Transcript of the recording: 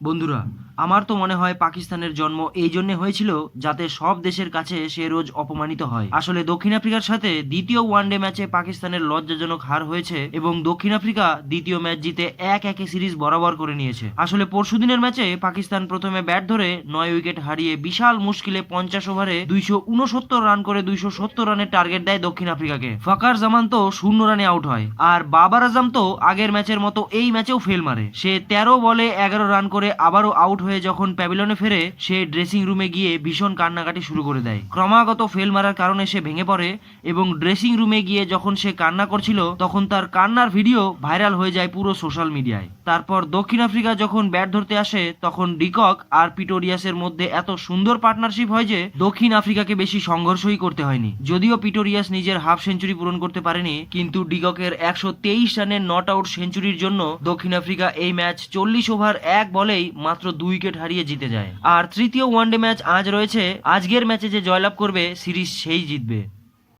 বন্ধুরা, আমার তো মনে হয় পাকিস্তানের জন্ম এই জন্য হয়েছিল যাতে সব দেশের কাছে সে রোজ অপমানিত হয়। আসলে দক্ষিণ আফ্রিকার সাথে দ্বিতীয় ওয়ানডে ম্যাচে পাকিস্তানের লজ্জাজনক হার হয়েছে এবং দক্ষিণ আফ্রিকা দ্বিতীয় ম্যাচ জিতে 1-1 সিরিজ বরাবর করে নিয়েছে। আসলে পরশুদিনের ম্যাচে পাকিস্তান প্রথমে ব্যাট ধরে 9 উইকেট হারিয়ে বিশাল মুশকিলে 50 ওভারে 269 রান করে 270 রানের টার্গেট দেয় দক্ষিণ আফ্রিকাকে। ফাকার জামান তো 0 রানে আউট হয়, আর বাবার আজম তো আগের ম্যাচের মতো এই ম্যাচেও ফেল মারে। সে 13 বলে 11 রান করে আবারও আউট হয়ে যখন প্যাভিলনে ফেরে, সে ড্রেসিং রুমে গিয়ে ভীষণ কান্নাকাটি শুরু করে দেয়। ক্রমাগত ফেল মারার কারণে সে ভেঙে পড়ে এবং ড্রেসিং রুমে গিয়ে যখন সে কান্না করছিল তখন তার কান্নার ভিডিও ভাইরাল হয়ে যায় পুরো সোশ্যাল মিডিয়ায়। তারপর দক্ষিণ আফ্রিকা যখন ব্যাট ধরতে আসে তখন ডিকক আর পিটোরিয়াসের মধ্যে এত সুন্দর পার্টনারশিপ হয় যে দক্ষিণ আফ্রিকাকে বেশি সংঘর্ষই করতে হয়নি। যদিও পিটোরিয়াস নিজের হাফ সেঞ্চুরি পূরণ করতে পারেনি, কিন্তু ডিককের 123 রানের নট আউট সেঞ্চুরির জন্য দক্ষিণ আফ্রিকা এই ম্যাচ 40 ওভার 1 বলেই মাত্র 2 উইকেট হারিয়ে জিতে যায়। আর তৃতীয় ওয়ানডে ম্যাচ আজ রয়েছে। আজকের ম্যাচে যে জয়লাভ করবে সিরিজ সেই জিতবে।